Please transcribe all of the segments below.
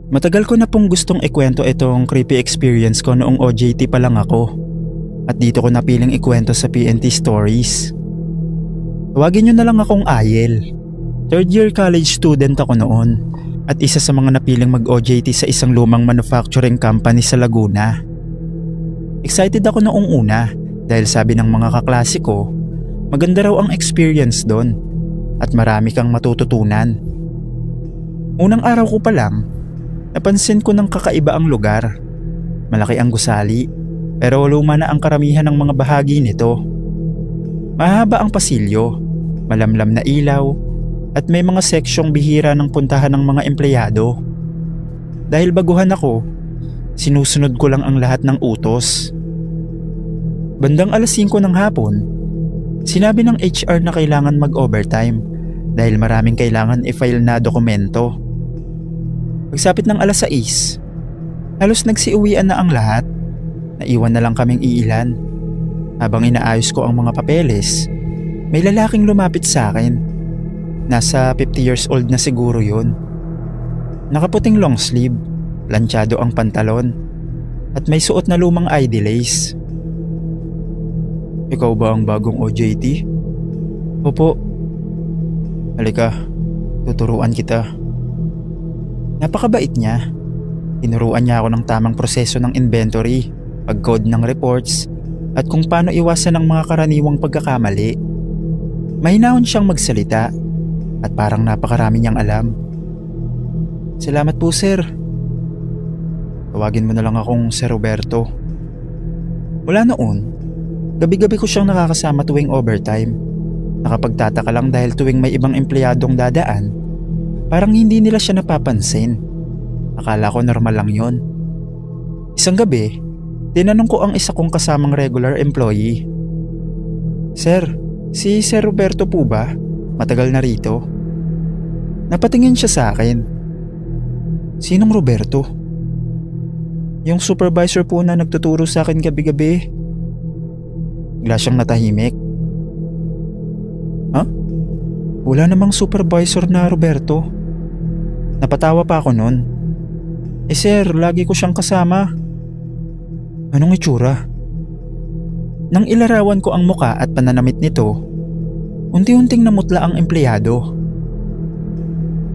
Matagal ko na pong gustong ikwento itong creepy experience ko noong OJT pa lang ako. At dito ko napiling ikwento sa PNT Stories. Tawagin nyo na lang akong Ayel. Third year college student ako noon. At isa sa mga napiling mag-OJT sa isang lumang manufacturing company sa Laguna. Excited ako noong una dahil sabi ng mga kaklase ko, maganda raw ang experience doon at marami kang matututunan. Unang araw ko pa lang, napansin ko ng kakaiba ang lugar. Malaki ang gusali, pero luma na ang karamihan ng mga bahagi nito. Mahaba ang pasilyo, malamlam na ilaw, at may mga seksyong bihira ng puntahan ng mga empleyado. Dahil baguhan ako, sinusunod ko lang ang lahat ng utos. Bandang alas 5 ng hapon, sinabi ng HR na kailangan mag-overtime dahil maraming kailangan i-file na dokumento. Pagsapit ng alas 6, halos nagsiuwian na ang lahat. Naiwan na lang kaming iilan. Habang inaayos ko ang mga papeles, may lalaking lumapit sa akin. Nasa 50 years old na siguro yun. Nakaputing long sleeve, planchado ang pantalon, at may suot na lumang ID lace. Ikaw ba ang bagong OJT? Opo. Halika, tuturuan kita. Napakabait niya. Tinuruan niya ako ng tamang proseso ng inventory, pag-code ng reports, at kung paano iwasan ang mga karaniwang pagkakamali. Mahinahon siyang magsalita at parang napakarami niyang alam. Salamat po, sir. Tawagin mo na lang akong Sir Roberto. Mula noon, gabi-gabi ko siyang nakakasama tuwing overtime. Nakapagtataka lang dahil tuwing may ibang empleyadong dadaan, parang hindi nila siya napapansin. Akala ko normal lang yon. Isang gabi, tinanong ko ang isa kong kasamang regular employee. Sir, si Sir Roberto po ba? Matagal na rito. Napatingin siya sa akin. Sinong Roberto? Yung supervisor po na nagtuturo sa akin gabi-gabi. Bigla siyang natahimik. Ha? Wala namang supervisor na Roberto. Napatawa pa ako nun. Sir, lagi ko siyang kasama. Anong itsura? Nang ilarawan ko ang muka at pananamit nito, unti-unting namutla ang empleyado.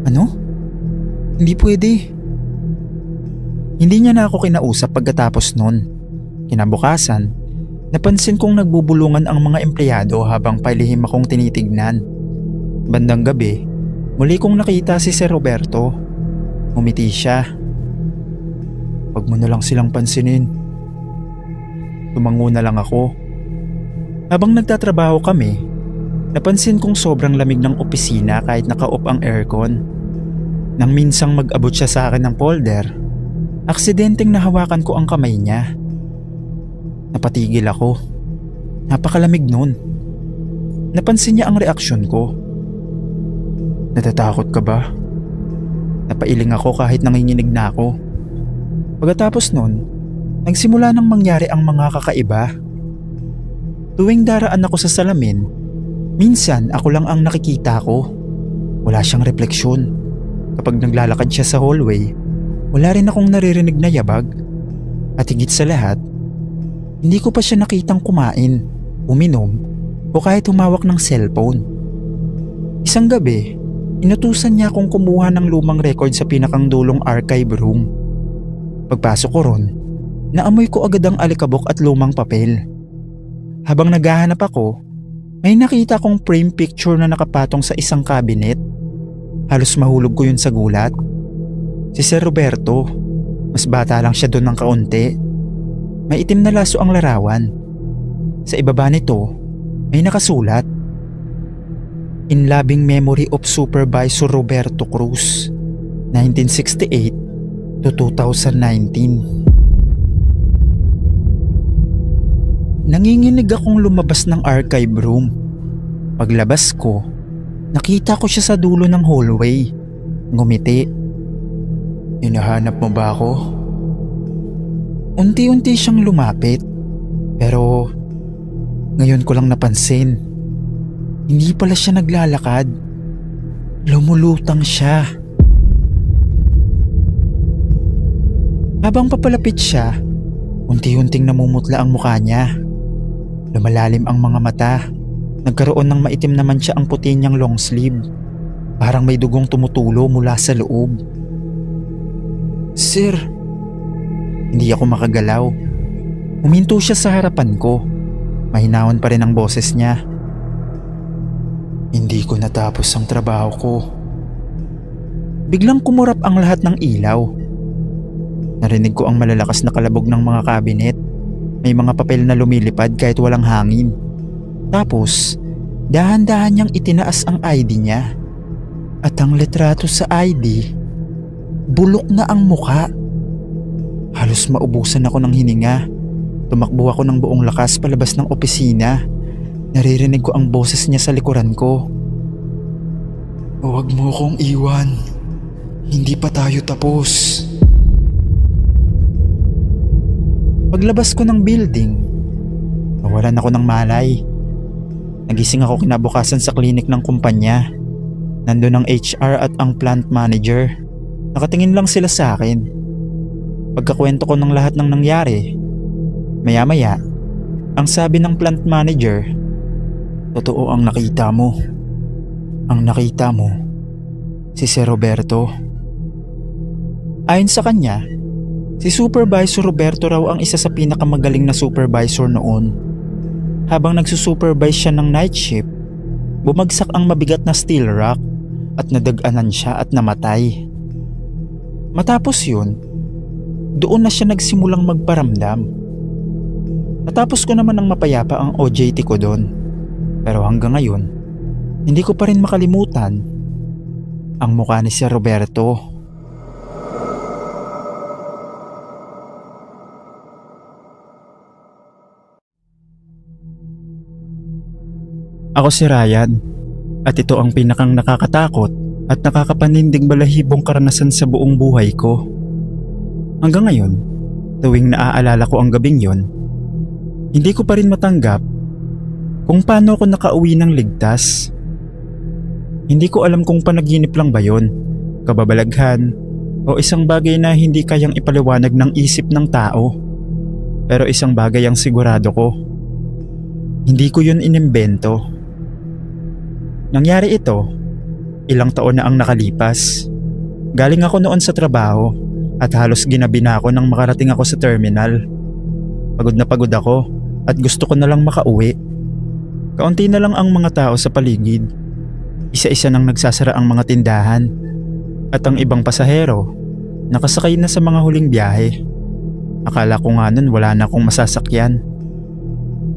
Ano? Hindi pwede. Hindi niya na ako kinausap pagkatapos nun. Kinabukasan, napansin kong nagbubulungan ang mga empleyado habang palihim akong tinitignan. Bandang gabi, muli kong nakita si Sir Roberto. Ngumiti siya. Huwag mo na lang silang pansinin. Tumango na lang ako. Habang nagtatrabaho kami, napansin kong sobrang lamig ng opisina kahit naka-off ang aircon. Nang minsang mag-abot siya sa akin ng folder, aksidenteng nahawakan ko ang kamay niya. Napatigil ako. Napakalamig nun. Napansin niya ang reaksyon ko. Natatakot ka ba? Napailing ako kahit nanginginig na ako. Pagkatapos nun, nagsimula nang mangyari ang mga kakaiba. Tuwing daraan ako sa salamin, minsan ako lang ang nakikita ko. Wala siyang refleksyon. Kapag naglalakad siya sa hallway, wala rin akong naririnig na yabag. At higit sa lahat, hindi ko pa siya nakitang kumain, uminom, o kahit humawak ng cellphone. Isang gabi, inutusan niya akong kumuha ng lumang record sa pinakang dulong archive room. Pagpasok ko ron, naamoy ko agad ang alikabok at lumang papel. Habang naghahanap ako, may nakita kong frame picture na nakapatong sa isang cabinet. Halos mahulog ko yun sa gulat. Si Sir Roberto, mas bata lang siya doon ng kaunti. May itim na laso ang larawan. Sa ibaba nito, may nakasulat. In loving memory of Supervisor Roberto Cruz, 1968 to 2019. Nanginginig akong lumabas ng archive room. Paglabas ko, nakita ko siya sa dulo ng hallway. Ngumiti. Hinahanap mo ba ako? Unti-unti siyang lumapit. Pero ngayon ko lang napansin, hindi pala siya naglalakad. Lumulutang siya. Habang papalapit siya, unti-unting namumutla ang mukha niya. Lumalalim ang mga mata. Nagkaroon ng maitim naman siya ang puti niyang long sleeve. Parang may dugong tumutulo mula sa loob. "Sir." Hindi ako makagalaw. Huminto siya sa harapan ko. Mahinawan pa rin ang boses niya. "Hindi ko natapos ang trabaho ko." Biglang kumurap ang lahat ng ilaw. Narinig ko ang malalakas na kalabog ng mga kabinet. May mga papel na lumilipad kahit walang hangin. Tapos, dahan-dahan niyang itinaas ang ID niya. At ang litrato sa ID, bulok na ang muka. Halos maubusan ako ng hininga. Tumakbo ako ng buong lakas palabas ng opisina. Naririnig ko ang boses niya sa likuran ko. "Huwag mo akong iwan. Hindi pa tayo tapos." Paglabas ko ng building, nawalan ako ng malay. Nagising ako kinabukasan sa klinik ng kumpanya. Nandun ang HR at ang plant manager. Nakatingin lang sila sa akin. Pagkakwento ko ng lahat ng nangyari, maya-maya, ang sabi ng plant manager, "Totoo ang nakita mo. Ang nakita mo, si Sir Roberto." Ayon sa kanya, si Supervisor Roberto raw ang isa sa pinakamagaling na supervisor noon. Habang nagsusupervise siya ng night shift, bumagsak ang mabigat na steel rock at nadaganan siya at namatay. Matapos yun, doon na siya nagsimulang magparamdam. Natapos ko naman ng mapayapa ang OJT ko doon. Pero hanggang ngayon, hindi ko pa rin makalimutan ang mukha ni Sir Roberto. Ako si Ryan, at ito ang pinakang nakakatakot at nakakapanindig balahibong karanasan sa buong buhay ko. Hanggang ngayon, tuwing naaalala ko ang gabing yon, hindi ko pa rin matanggap kung paano ako nakauwi ng ligtas. Hindi ko alam kung panaginip lang ba yon, kababalaghan, o isang bagay na hindi kayang ipaliwanag ng isip ng tao. Pero isang bagay ang sigurado ko, hindi ko yun inimbento. Nangyari ito, ilang taon na ang nakalipas. Galing ako noon sa trabaho at halos ginabi na ako nang makarating ako sa terminal. Pagod na pagod ako at gusto ko na lang makauwi. Kaunti na lang ang mga tao sa paligid. Isa-isa nang nagsasara ang mga tindahan at ang ibang pasahero nakasakay na sa mga huling biyahe. Akala ko nga nun wala na akong masasakyan.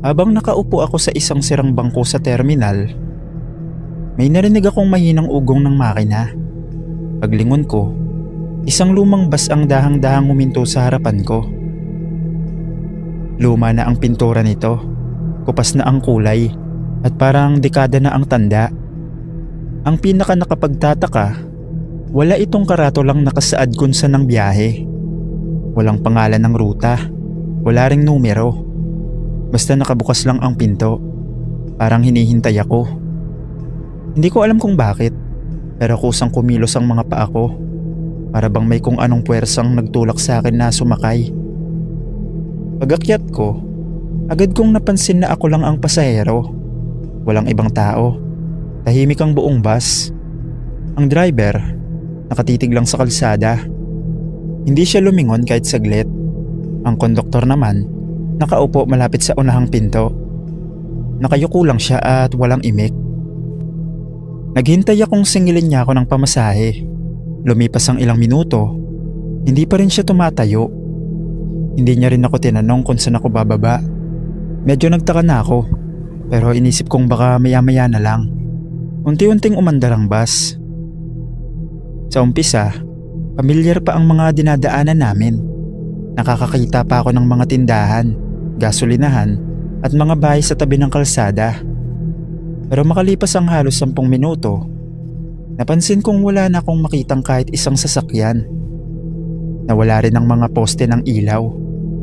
Habang nakaupo ako sa isang sirang bangko sa terminal, may narinig akong mahinang ugong ng makina. Paglingon ko, isang lumang bus ang dahang-dahang huminto sa harapan ko. Luma na ang pintura nito, kupas na ang kulay, at parang dekada na ang tanda. Ang pinaka nakapagtataka, wala itong karatolang nakasaad kung saan ang biyahe. Walang pangalan ng ruta, wala ring numero. Basta nakabukas lang ang pinto, parang hinihintay ako. Hindi ko alam kung bakit, pero kusang kumilos ang mga paa ko. Para bang may kung anong puwersang nagtulak sa akin na sumakay. Pag-akyat ko, agad kong napansin na ako lang ang pasahero. Walang ibang tao. Tahimik ang buong bus. Ang driver, nakatitig lang sa kalsada. Hindi siya lumingon kahit saglit. Ang konduktor naman, nakaupo malapit sa unahang pinto. Nakayuko lang siya at walang imik. Naghintay akong singilin niya ako ng pamasahe. Lumipas ang ilang minuto, hindi pa rin siya tumatayo. Hindi niya rin ako tinanong kung saan ako bababa. Medyo nagtaka na ako, pero inisip kong baka maya-maya na lang. Unti-unting umandar ang bus. Sa umpisa, pamilyar pa ang mga dinadaanan namin. Nakakakita pa ako ng mga tindahan, gasolinahan at mga bahay sa tabi ng kalsada. Pero makalipas ang halos 10 minuto, napansin kong wala na akong makitang kahit isang sasakyan. Nawala rin ang mga poste ng ilaw,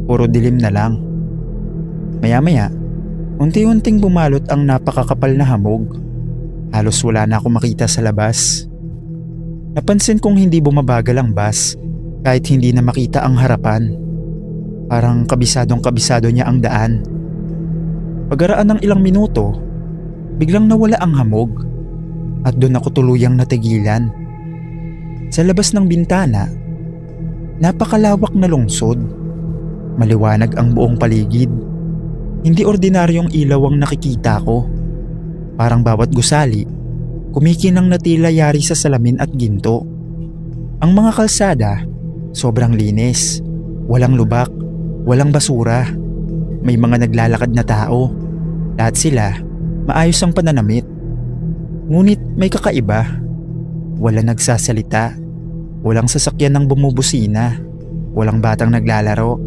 puro dilim na lang. Maya-maya, unti-unting bumalot ang napakakapal na hamog. Halos wala na akong makita sa labas. Napansin kong hindi bumabagal ang bus Kahit hindi na makita ang harapan, parang kabisadong kabisado niya ang daan. Pagkaraan ng ilang minuto, biglang nawala ang hamog at doon ako tuluyang natigilan. Sa labas ng bintana, napakalawak na lungsod. Maliwanag ang buong paligid. Hindi ordinaryong ilaw ang nakikita ko. Parang bawat gusali, kumikinang na tila yari sa salamin at ginto. Ang mga kalsada, sobrang linis. Walang lubak, walang basura. May mga naglalakad na tao. Lahat sila, maayos ang pananamit. Ngunit may kakaiba. Wala nagsasalita. Walang sasakyan ng bumubusina. Walang batang naglalaro.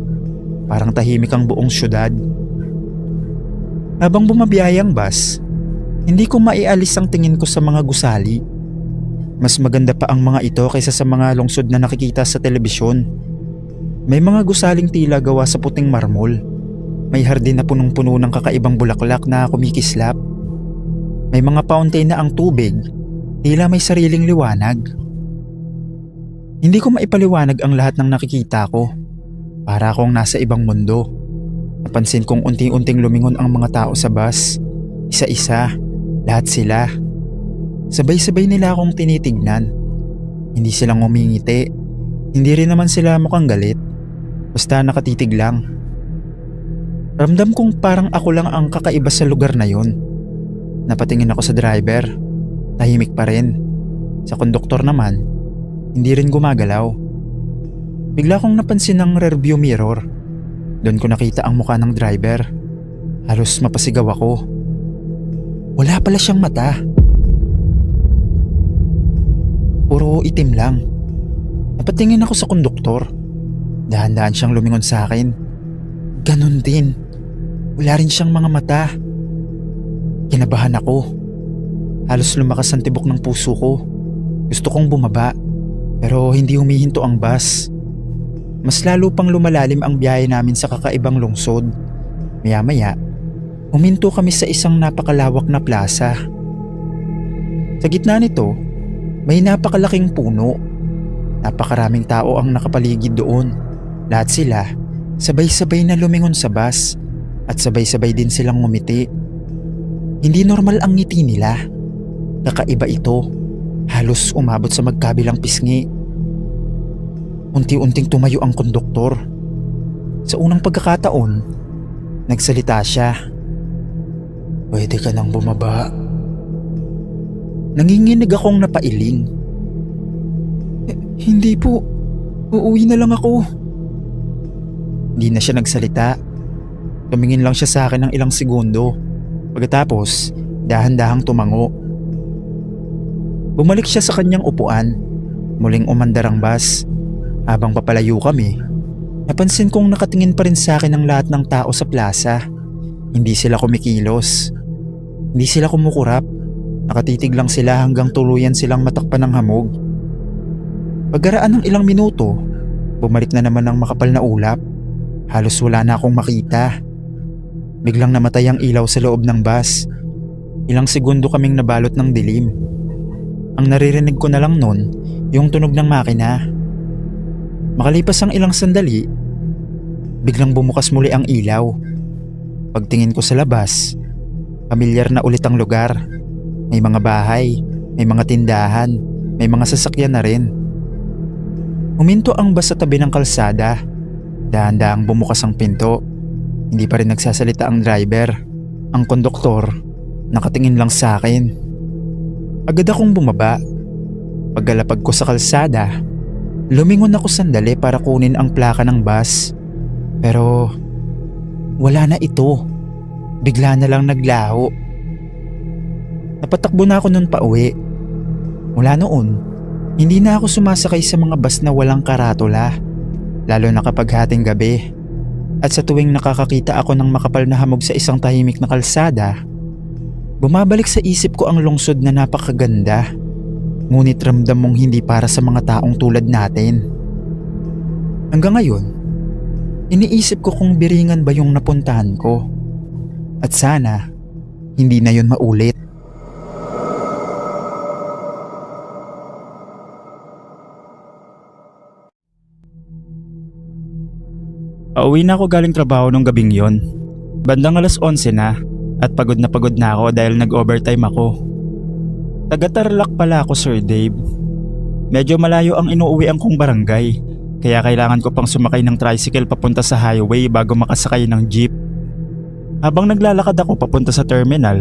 Parang tahimik ang buong syudad. Habang bumabiyayang bus, hindi ko maialis ang tingin ko sa mga gusali. Mas maganda pa ang mga ito kaysa sa mga lungsod na nakikita sa telebisyon. May mga gusaling tila gawa sa puting marmol. May hardin na punong-puno ng kakaibang bulaklak na kumikislap. May mga fountain na ang tubig, tila may sariling liwanag. Hindi ko maipaliwanag ang lahat ng nakikita ko. Para akong nasa ibang mundo. Napansin kong unti-unting lumingon ang mga tao sa bus. Isa-isa, lahat sila. Sabay-sabay nila akong tinitignan. Hindi silang umingiti. Hindi rin naman sila mukhang galit. Basta nakatitig lang. Ramdam kong parang ako lang ang kakaiba sa lugar na yun. Napatingin ako sa driver. Tahimik pa rin. Sa konduktor naman, hindi rin gumagalaw. Bigla kong napansin ang rearview mirror. Doon ko nakita ang mukha ng driver. Halos mapasigaw ako. Wala pala siyang mata. Puro itim lang. Napatingin ako sa konduktor. Dahan-dahan siyang lumingon sa akin. Ganon din. Wala rin siyang mga mata. Kinabahan ako. Halos lumakas ang tibok ng puso ko. Gusto kong bumaba, pero hindi humihinto ang bus. Mas lalo pang lumalalim ang biyahe namin sa kakaibang lungsod. Maya-maya, huminto kami sa isang napakalawak na plaza. Sa gitna nito, may napakalaking puno. Napakaraming tao ang nakapaligid doon. Lahat sila, sabay-sabay na lumingon sa bus at sabay-sabay din silang ngumiti. Hindi normal ang ngiti nila. Kakaiba ito. Halos umabot sa magkabilang pisngi. Unti-unting tumayo ang konduktor. Sa unang pagkakataon, nagsalita siya. Pwede ka nang bumaba. Nanginginig akong napailing. Hindi po. Uuwi na lang ako. Hindi na siya nagsalita. Tumingin lang siya sa akin ng ilang segundo. Pagkatapos, dahan-dahang tumango. Bumalik siya sa kanyang upuan. Muling umandar ang bus. Habang papalayo kami, napansin kong nakatingin pa rin sa akin ang lahat ng tao sa plaza. Hindi sila kumikilos. Hindi sila kumukurap. Nakatitig lang sila hanggang tuluyan silang matakpan ng hamog. Pagkaraan ng ilang minuto, bumalik na naman ang makapal na ulap. Halos wala na akong makita. Biglang namatay ang ilaw sa loob ng bus. Ilang segundo kaming nabalot ng dilim. Ang naririnig ko na lang nun, yung tunog ng makina. Makalipas ang ilang sandali, biglang bumukas muli ang ilaw. Pagtingin ko sa labas, pamilyar na ulit ang lugar. May mga bahay, may mga tindahan, may mga sasakyan na rin. Huminto ang bus sa tabi ng kalsada. Dahan-dahang bumukas ang pinto. Hindi pa rin nagsasalita ang driver. Ang konduktor, nakatingin lang sa akin. Agad akong bumaba. Paggalapag ko sa kalsada, lumingon ako sandali para kunin ang plaka ng bus. Pero wala na ito. Bigla na lang naglaho. Napatakbo na ako nun pa uwi. Mula noon, hindi na ako sumasakay sa mga bus na walang karatula. Lalo na kapag hating gabi. At sa tuwing nakakakita ako ng makapal na hamog sa isang tahimik na kalsada, bumabalik sa isip ko ang lungsod na napakaganda. Ngunit ramdam mong hindi para sa mga taong tulad natin. Hanggang ngayon, iniisip ko kung biringan ba yung napuntahan ko. At sana, hindi na yun maulit. Pauwi na ako galing trabaho nung gabing yon. Bandang 11:00 na at pagod na ako dahil nag-overtime ako. Taga-Tarlac pala ako, Sir Dave. Medyo malayo ang inuuwian kong barangay, kaya kailangan ko pang sumakay ng tricycle papunta sa highway bago makasakay ng jeep. Habang naglalakad ako papunta sa terminal,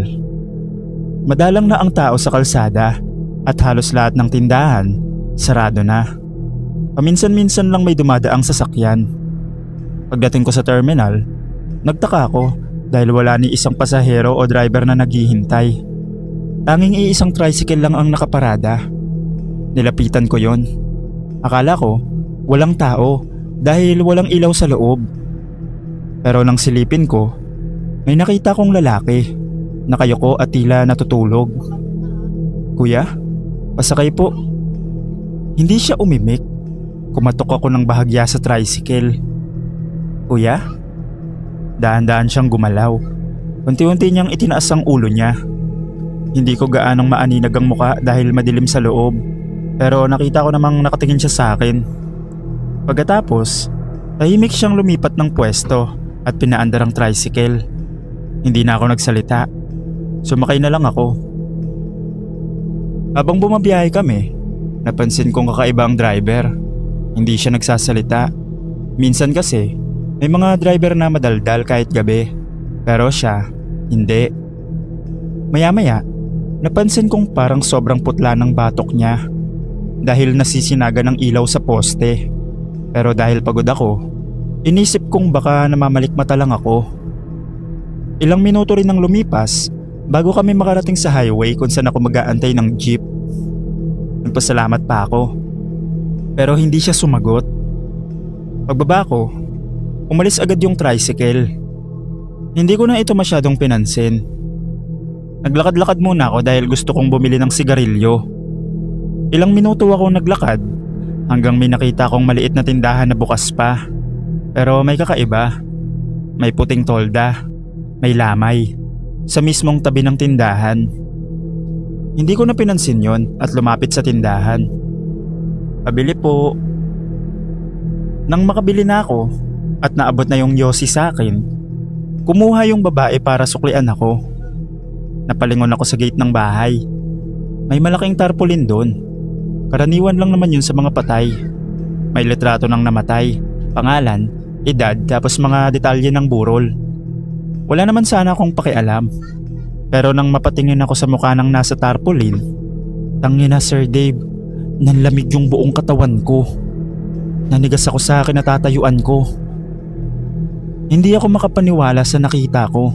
madalang na ang tao sa kalsada at halos lahat ng tindahan sarado na. Paminsan-minsan lang may dumadaang sasakyan. Pagdating ko sa terminal, nagtaka ako dahil wala ni isang pasahero o driver na naghihintay. Tanging iisang tricycle lang ang nakaparada. Nilapitan ko yon. Akala ko walang tao dahil walang ilaw sa loob. Pero nang silipin ko, may nakita kong lalaki, nakayuko at tila natutulog. "Kuya, pasakay po." Hindi siya umimik. Kumatok ako ng bahagya sa tricycle. "Kuya?" Dahan-dahan siyang gumalaw. Unti-unti niyang itinaas ang ulo niya. Hindi ko gaanong maaninag ang muka dahil madilim sa loob, pero nakita ko namang nakatingin siya sa akin. Pagkatapos, tahimik siyang lumipat ng pwesto at pinaandar ang tricycle. Hindi na ako nagsalita. Sumakay na lang ako. Habang bumabiyahe kami, napansin kong kakaiba ang driver. Hindi siya nagsasalita. Minsan kasi, may mga driver na madaldal kahit gabi, pero siya, hindi. Maya-maya, napansin kong parang sobrang putla ng batok niya dahil nasisinaga ng ilaw sa poste. Pero dahil pagod ako, inisip kong baka namamalikmata lang ako. Ilang minuto rin ang lumipas bago kami makarating sa highway kung saan ako mag-aantay ng jeep. Nagpasalamat pa ako, pero hindi siya sumagot. Pagbaba ko, umalis agad yung tricycle. Hindi ko na ito masyadong pinansin. Naglakad-lakad muna ako dahil gusto kong bumili ng sigarilyo. Ilang minuto akong naglakad hanggang may nakita kong maliit na tindahan na bukas pa. Pero may kakaiba. May puting tolda, may lamay, sa mismong tabi ng tindahan. Hindi ko na pinansin yon at lumapit sa tindahan. "Pabili po." Nang makabili na ako at naabot na yung yosi sa akin, kumuha yung babae para suklian ako. Napalingon ako sa gate ng bahay. May malaking tarpaulin doon. Karaniwan lang naman yun sa mga patay. May litrato ng namatay, pangalan, edad tapos mga detalye ng burol. Wala naman sana akong pakialam. Pero nang mapatingin ako sa mukha ng nasa tarpaulin, tangina, Sir Dave, nanlamig yung buong katawan ko. Nanigas ako sa kinatatayuan ko. Hindi ako makapaniwala sa nakita ko.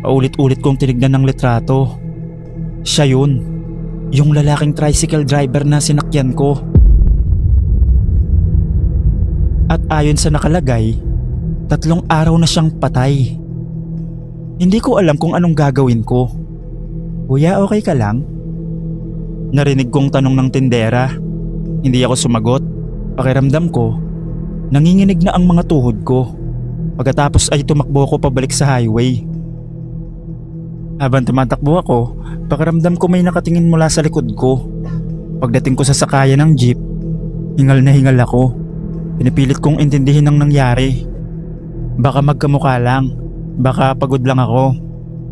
Paulit-ulit kong tinignan ng litrato. Siya yun, yung lalaking tricycle driver na sinakyan ko. At ayon sa nakalagay, 3 araw na siyang patay. Hindi ko alam kung anong gagawin ko. "Kuya, okay ka lang?" Narinig kong tanong ng tindera. Hindi ako sumagot. Pakiramdam ko, nanginginig na ang mga tuhod ko. Pagkatapos ay tumakbo ko pabalik sa highway. Habang tumatakbo ako, pakiramdam ko may nakatingin mula sa likod ko. Pagdating ko sa sakayan ng jeep, hingal na hingal ako. Pinipilit kong intindihin ang nangyari. Baka magkamukha lang, baka pagod lang ako,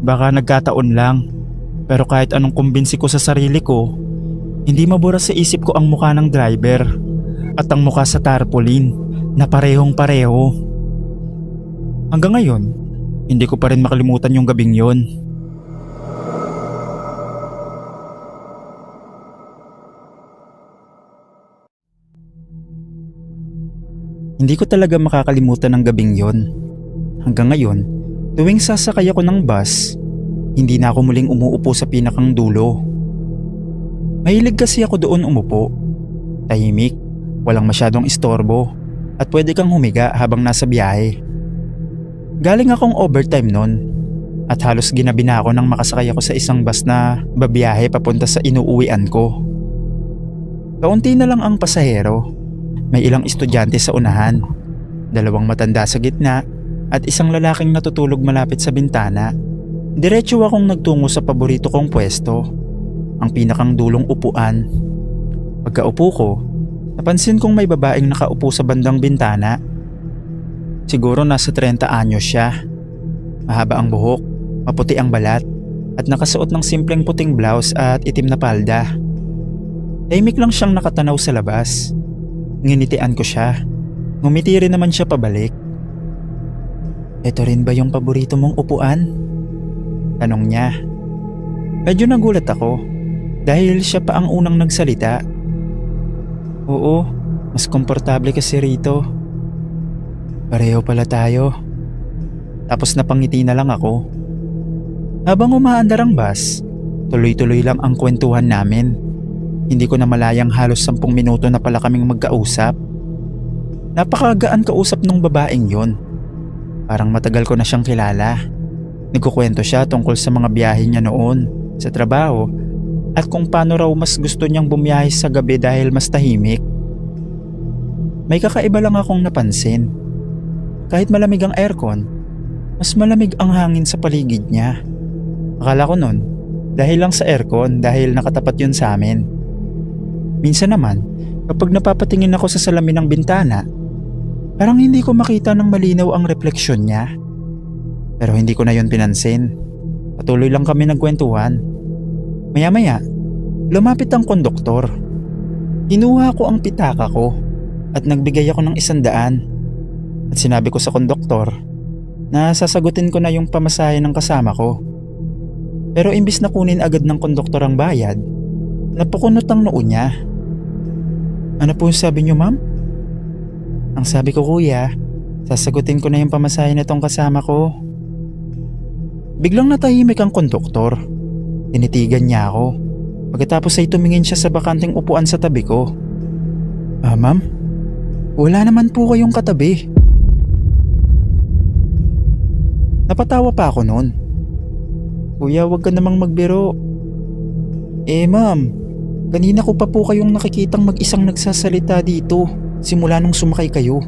baka nagkataon lang. Pero kahit anong kumbinsi ko sa sarili ko, hindi mabura sa isip ko ang mukha ng driver at ang mukha sa tarpaulin na parehong pareho. Hanggang ngayon, hindi ko pa rin makalimutan yung gabing yon. Hindi ko talaga makakalimutan ang gabing yon. Hanggang ngayon, tuwing sasakay ako ng bus, hindi na ako muling umuupo sa pinakang dulo. Mahilig kasi ako doon umupo. Tahimik, walang masyadong istorbo, at pwede kang humiga habang nasa biyahe. Galing akong overtime noon at halos ginabi na ako nang makasakay ako sa isang bus na babiyahe papunta sa inuuwian ko. Kaunti na lang ang pasahero. May ilang estudyante sa unahan, 2 matanda sa gitna at isang lalaking natutulog malapit sa bintana. Diretso akong nagtungo sa paborito kong pwesto, ang pinakang dulong upuan. Pagkaupo ko, napansin kong may babaeng nakaupo sa bandang bintana. Siguro nasa 30 anyos siya. Mahaba ang buhok, maputi ang balat, at nakasuot ng simpleng puting blouse at itim na palda. Tahimik lang siyang nakatanaw sa labas. Nginitian ko siya. Ngumiti rin naman siya pabalik. "Ito rin ba yung paborito mong upuan?" Tanong niya. Medyo nagulat ako dahil siya pa ang unang nagsalita. "Oo, mas komportable kasi rito." Pareho pala tayo. Tapos napangiti na lang ako. Habang umaandar ang bus, tuloy-tuloy lang ang kwentuhan namin. Hindi ko na malayang halos 10 minuto na pala kaming magkausap. Napakagaan kausap nung babaeng yon. Parang matagal ko na siyang kilala. Nagkukwento siya tungkol sa mga biyahe niya noon, sa trabaho, at kung paano raw mas gusto niyang bumiyahe sa gabi dahil mas tahimik. May kakaiba lang akong napansin. Kahit malamig ang aircon, mas malamig ang hangin sa paligid niya. Akala ko nun, dahil lang sa aircon dahil nakatapat yun sa amin. Minsan naman, kapag napapatingin ako sa salamin ng bintana, parang hindi ko makita ng malinaw ang refleksyon niya. Pero hindi ko na yun pinansin. Patuloy lang kami nagkwentuhan. Maya-maya, lumapit ang konduktor. Kinuha ko ang pitaka ko at nagbigay ako ng 100. At sinabi ko sa konduktor na sasagutin ko na yung pamasahe ng kasama ko. Pero imbis na kunin agad ng konduktor ang bayad, napukunot ang noo niya. "Ano po sabi niyo, ma'am?" Ang sabi ko, "Kuya, sasagutin ko na yung pamasahe nitong kasama ko." Biglang natahimik ang konduktor. Tinitigan niya ako. Pagkatapos ay tumingin siya sa bakanting upuan sa tabi ko. Ma'am? Wala naman po kayong katabi." Napatawa pa ako noon. "Kuya, wag ka namang magbiro." Ma'am, kanina ko pa po kayong nakikitang mag-isang nagsasalita dito simula nung sumakay kayo."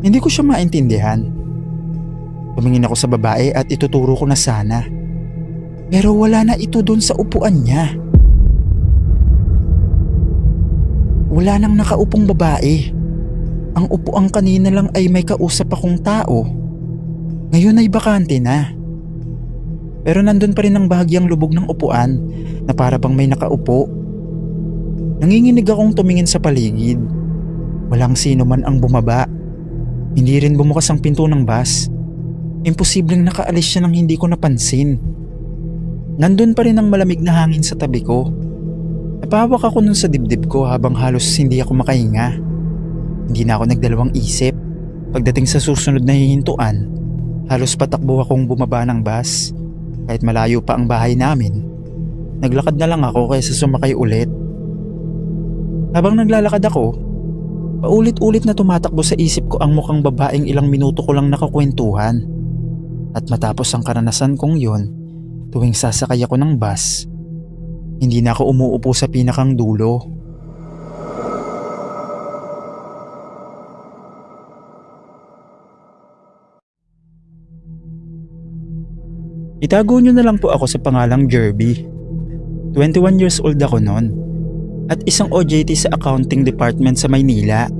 Hindi ko siya maintindihan. Tumingin ako sa babae at ituturo ko na sana. Pero wala na ito doon sa upuan niya. Wala nang nakaupong babae. Ang upuan kanina lang ay may kausap akong tao. Ngayon ay bakante na. Pero nandun pa rin ang bahagyang lubog ng upuan na para bang may nakaupo. Nanginginig akong tumingin sa paligid. Walang sino man ang bumaba. Hindi rin bumukas ang pinto ng bus. Imposibleng nakaalis siya nang hindi ko napansin. Nandun pa rin ang malamig na hangin sa tabi ko. Napahawak ako nun sa dibdib ko habang halos hindi ako makahinga. Hindi na ako nagdalawang isip. Pagdating sa susunod na hihintuan, halos patakbo akong bumaba ng bus. Kahit malayo pa ang bahay namin, naglakad na lang ako kaysa sumakay ulit. Habang naglalakad ako, paulit-ulit na tumatakbo sa isip ko ang mukhang babaeng ilang minuto ko lang nakakwentuhan. At matapos ang karanasan kong yun, tuwing sasakay ako ng bus, hindi na ako umuupo sa pinakang dulo. Itago nyo na lang po ako sa pangalang Jerby. 21 years old ako noon at isang OJT sa accounting department sa Maynila.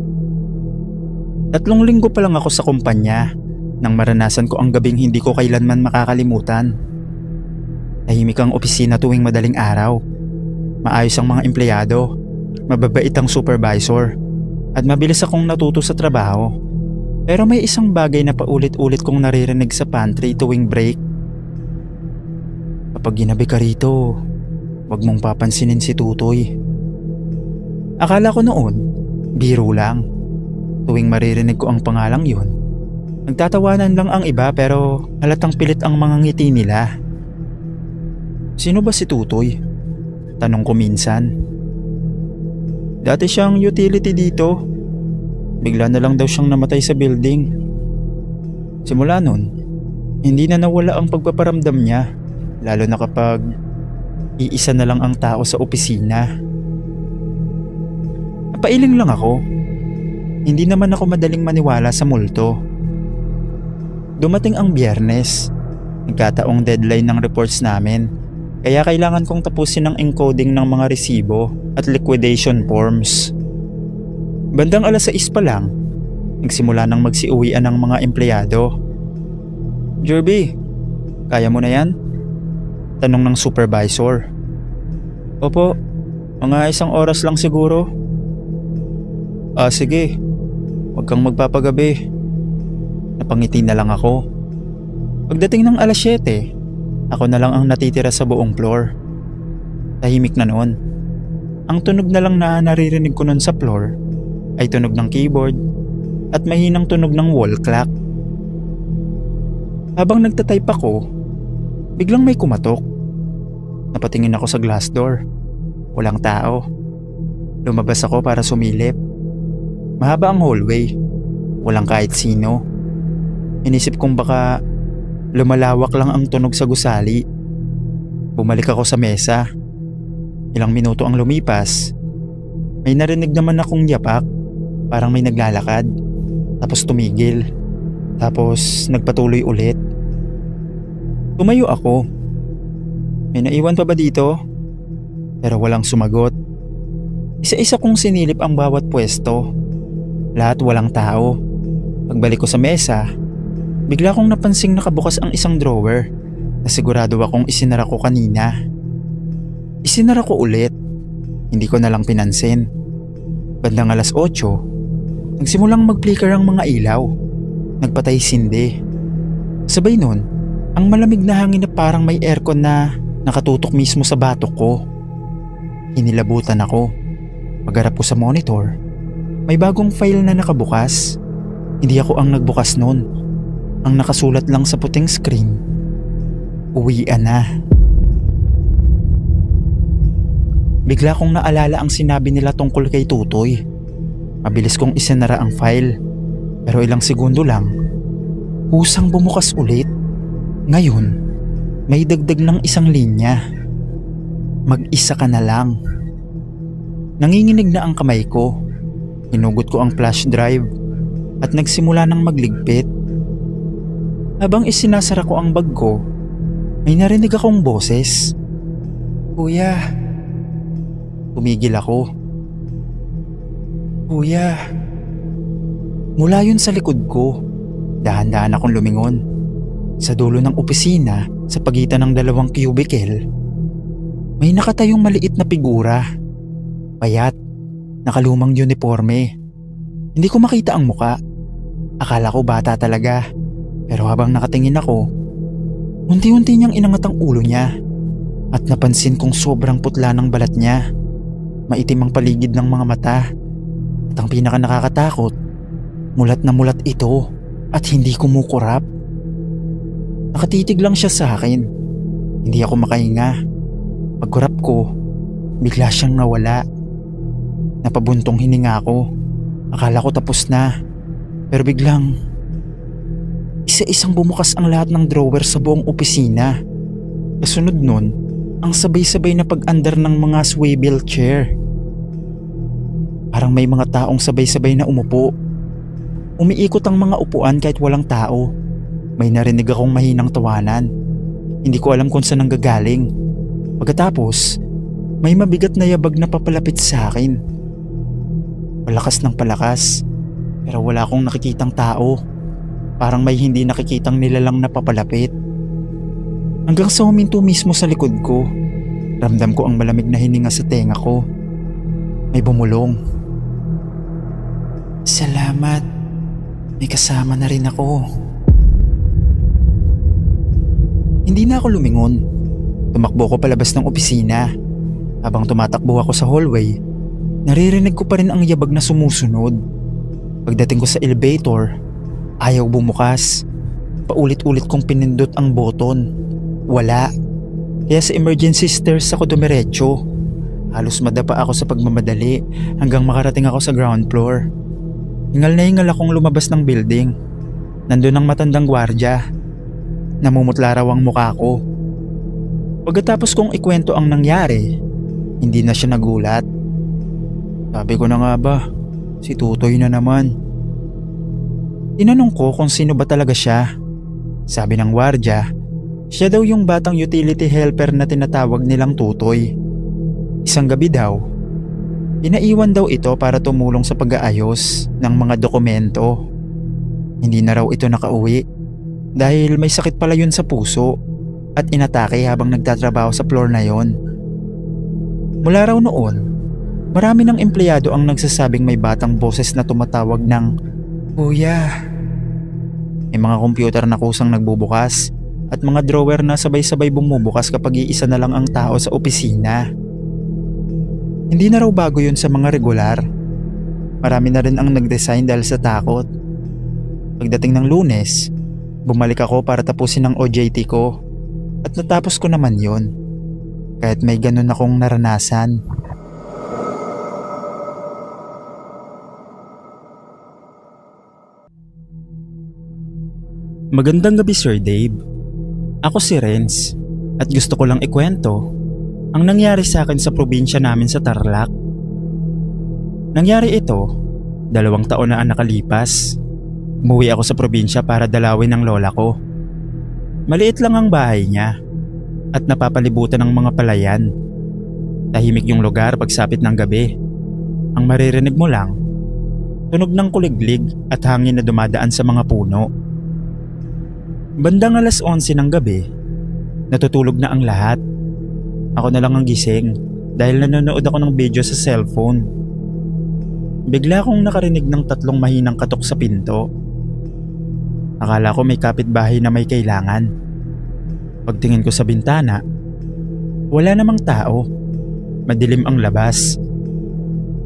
3 linggo pa lang ako sa kumpanya nang maranasan ko ang gabing hindi ko kailanman makakalimutan. Tahimik ang opisina tuwing madaling araw. Maayos ang mga empleyado, mababait ang supervisor, at mabilis akong natuto sa trabaho. Pero may isang bagay na paulit-ulit kong naririnig sa pantry tuwing break. "Kapag ginabi ka rito, wag mong papansinin si Tutoy." Akala ko noon, biro lang. Tuwing maririnig ko ang pangalang yun, nagtatawanan lang ang iba pero halatang pilit ang mga ngiti nila. "Sino ba si Tutoy?" tanong ko minsan. "Dati siyang utility dito. Bigla na lang daw siyang namatay sa building. Simula nun, hindi na nawala ang pagpaparamdam niya, lalo na kapag iisa na lang ang tao sa opisina." Napailing lang ako. Hindi naman ako madaling maniwala sa multo. Dumating ang Biyernes. Nagkataong deadline ng reports namin, kaya kailangan kong tapusin ang encoding ng mga resibo at liquidation forms. Bandang 6:00 pa lang, Nagsimula nang magsiuwian ng mga empleyado. "Jerby, kaya mo na yan?" Tanong ng supervisor. "Opo, mga 1 oras lang siguro." Sige, huwag kang magpapagabi." Napangiti na lang ako. Pagdating ng alas 7, ako na lang ang natitira sa buong floor. Tahimik na noon. Ang tunog na lang na naririnig ko noon sa floor ay tunog ng keyboard at mahinang tunog ng wall clock. Habang nagtatype ako, biglang may kumatok. Napatingin ako sa glass door. Walang tao. Lumabas ako para sumilip. Mahaba ang hallway. Walang kahit sino. Inisip kong baka lumalawak lang ang tunog sa gusali. Bumalik ako sa mesa. Ilang minuto ang lumipas. May narinig naman akong yapak. Parang may naglalakad. Tapos tumigil. Tapos nagpatuloy ulit. Tumayo ako. "May naiwan pa ba dito?" Pero walang sumagot. Isa-isa kong sinilip ang bawat pwesto. Lahat walang tao. Pagbalik ko sa mesa, bigla kong napansing nakabukas ang isang drawer na sigurado akong isinara ko kanina. Isinara ko ulit. Hindi ko na lang pinansin. Bandang alas 8, nagsimulang mag-flicker ang mga ilaw. Nagpatay sindi. Sabay nun, ang malamig na hangin na parang may aircon na nakatutok mismo sa batok ko. Inilabutan ako. Pagharap ko sa monitor, may bagong file na nakabukas. Hindi ako ang nagbukas nun. Ang nakasulat lang sa puting screen, "Uwian na." Bigla kong naalala ang sinabi nila tungkol kay Tutoy. Mabilis kong isinara ang file. Pero ilang segundo lang, kusang bumukas ulit. Ngayon, may dagdag ng isang linya. "Mag-isa ka na lang." Nanginginig na ang kamay ko. Hinugot ko ang flash drive at nagsimula ng magligpit. Habang isinasara ko ang bag ko, may narinig akong boses. "Kuya." Tumigil ako. "Kuya." Mula yun sa likod ko, dahan-dahan akong lumingon. Sa dulo ng opisina, sa pagitan ng 2 cubicle, may nakatayong maliit na figura. Payat, nakalumang uniforme. Hindi ko makita ang muka. Akala ko bata talaga. Pero habang nakatingin ako, unti-unti niyang inangat ang ulo niya. At napansin kong sobrang putla ng balat niya. Maitim ang paligid ng mga mata. At ang pinaka nakakatakot, mulat na mulat ito at hindi kumukurap. Nakatitig lang siya sa akin. Hindi ako makahinga. Pagkurap ko, bigla siyang nawala. Napabuntong hininga ako. Akala ko tapos na. Pero biglang, isa-isang bumukas ang lahat ng drawer sa buong opisina. Kasunod nun, ang sabay-sabay na pag-andar ng mga swivel chair. Parang may mga taong sabay-sabay na umupo. Umiikot ang mga upuan kahit walang tao. May narinig akong mahinang tawanan. Hindi ko alam kung saan nanggagaling. Pagkatapos, may mabigat na yabag na papalapit sa akin. Palakas ng palakas, pero wala akong nakikitang tao. Parang may hindi nakikitang nilalang na papalapit. Hanggang sa huminto mismo sa likod ko, ramdam ko ang malamig na hininga sa tenga ko. May bumulong. "Salamat. May kasama na rin ako." Hindi na ako lumingon. Tumakbo ko palabas ng opisina. Habang tumatakbo ako sa hallway, naririnig ko pa rin ang yabag na sumusunod. Pagdating ko sa elevator, ayaw bumukas. Paulit-ulit kong pinindot ang button. Wala. Kaya sa emergency stairs ako dumiretso. Halos madapa ako sa pagmamadali hanggang makarating ako sa ground floor. Hingal na hingal akong lumabas ng building. Nandun ang matandang gwardya. Namumutla raw ang mukha ko. Pagkatapos kong ikwento ang nangyari, hindi na siya nagulat. "Sabi ko na nga ba, si Tutoy na naman." Tinanong ko kung sino ba talaga siya. Sabi ng gwardya, siya daw yung batang utility helper na tinatawag nilang Tutoy. Isang gabi daw, Pinaiwan daw ito para tumulong sa pag-aayos ng mga dokumento. Hindi na raw ito nakauwi dahil may sakit pala yun sa puso at inatake habang nagtatrabaho sa floor na yon. Mula raw noon, marami ng empleyado ang nagsasabing may batang boses na tumatawag ng "Kuya". May mga computer na kusang nagbubukas at mga drawer na sabay-sabay bumubukas kapag iisa na lang ang tao sa opisina. Hindi na raw bago yun sa mga regular. Marami na rin ang nag-resign dahil sa takot. Pagdating ng Lunes, bumalik ako para tapusin ang OJT ko at natapos ko naman yun. Kahit may ganun akong naranasan. Magandang gabi, Sir Dave. Ako si Renz at gusto ko lang ikwento ang nangyari sa akin sa probinsya namin sa Tarlac. Nangyari ito, 2 taon na ang nakalipas. Umuwi ako sa probinsya para dalawin ang lola ko. Maliit lang ang bahay niya at napapalibutan ng mga palayan. Tahimik yung lugar pagsapit ng gabi. Ang maririnig mo lang, tunog ng kuliglig at hangin na dumadaan sa mga puno. Bandang 11:00 ng gabi, natutulog na ang lahat. Ako na lang ang gising dahil nanonood ako ng video sa cellphone. Bigla akong nakarinig ng 3 mahinang katok sa pinto. Akala ko may kapitbahay na may kailangan. Pagtingin ko sa bintana, wala namang tao. Madilim ang labas.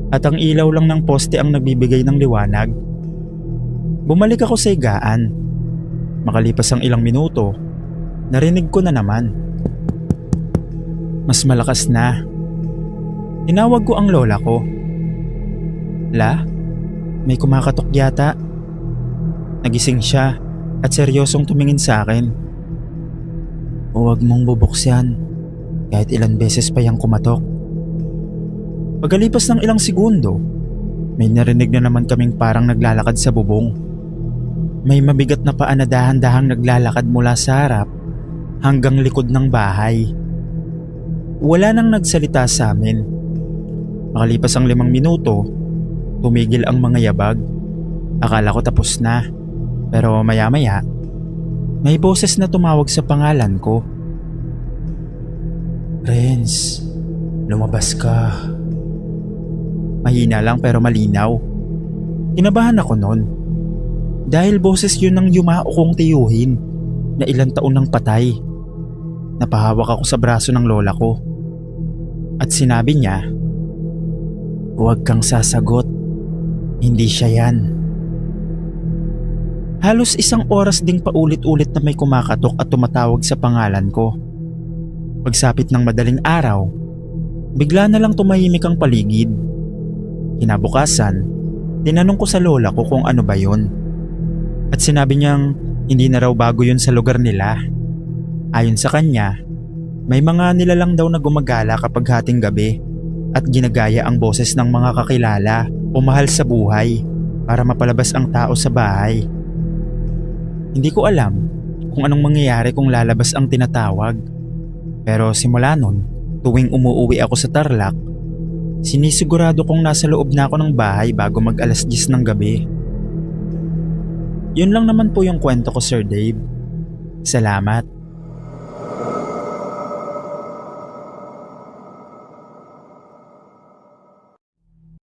At ang ilaw lang ng poste ang nagbibigay ng liwanag. Bumalik ako sa higaan. Makalipas ang ilang minuto, narinig ko na naman. Mas malakas na. Tinawag ko ang lola ko. "La, may kumakatok yata." Nagising siya at seryosong tumingin sa akin. "Huwag mong bubuksan kahit ilan beses pa yang kumatok." Pagkalipas ng ilang segundo, may narinig na naman kaming parang naglalakad sa bubong. May mabigat na paa na dahan-dahang naglalakad mula sa harap hanggang likod ng bahay. Wala nang nagsalita sa amin. Makalipas ang 5 minuto, tumigil ang mga yabag. Akala ko tapos na, pero maya-maya, may boses na tumawag sa pangalan ko. "Renz, lumabas ka." Mahina lang pero malinaw. Kinabahan ako noon. Dahil boses yun ang yumao kong tiyuhin na ilang taon nang patay. Napahawak ako sa braso ng lola ko. At sinabi niya, "Huwag kang sasagot. Hindi siya yan." Halos 1 oras ding paulit-ulit na may kumakatok at tumatawag sa pangalan ko. Pagsapit ng madaling araw, bigla na lang tumahimik ang paligid. Kinabukasan, tinanong ko sa lola ko kung ano ba yun. At sinabi niyang hindi na raw bago yun sa lugar nila. Ayon sa kanya, may mga nilalang daw na gumagala kapag hating gabi at ginagaya ang boses ng mga kakilala o mahal sa buhay para mapalabas ang tao sa bahay. Hindi ko alam kung anong mangyayari kung lalabas ang tinatawag. Pero simula nun, tuwing umuuwi ako sa Tarlac, sinisigurado kong nasa loob na ako ng bahay bago mag 10:00 ng gabi. Yun lang naman po yung kwento ko, Sir Dave. Salamat.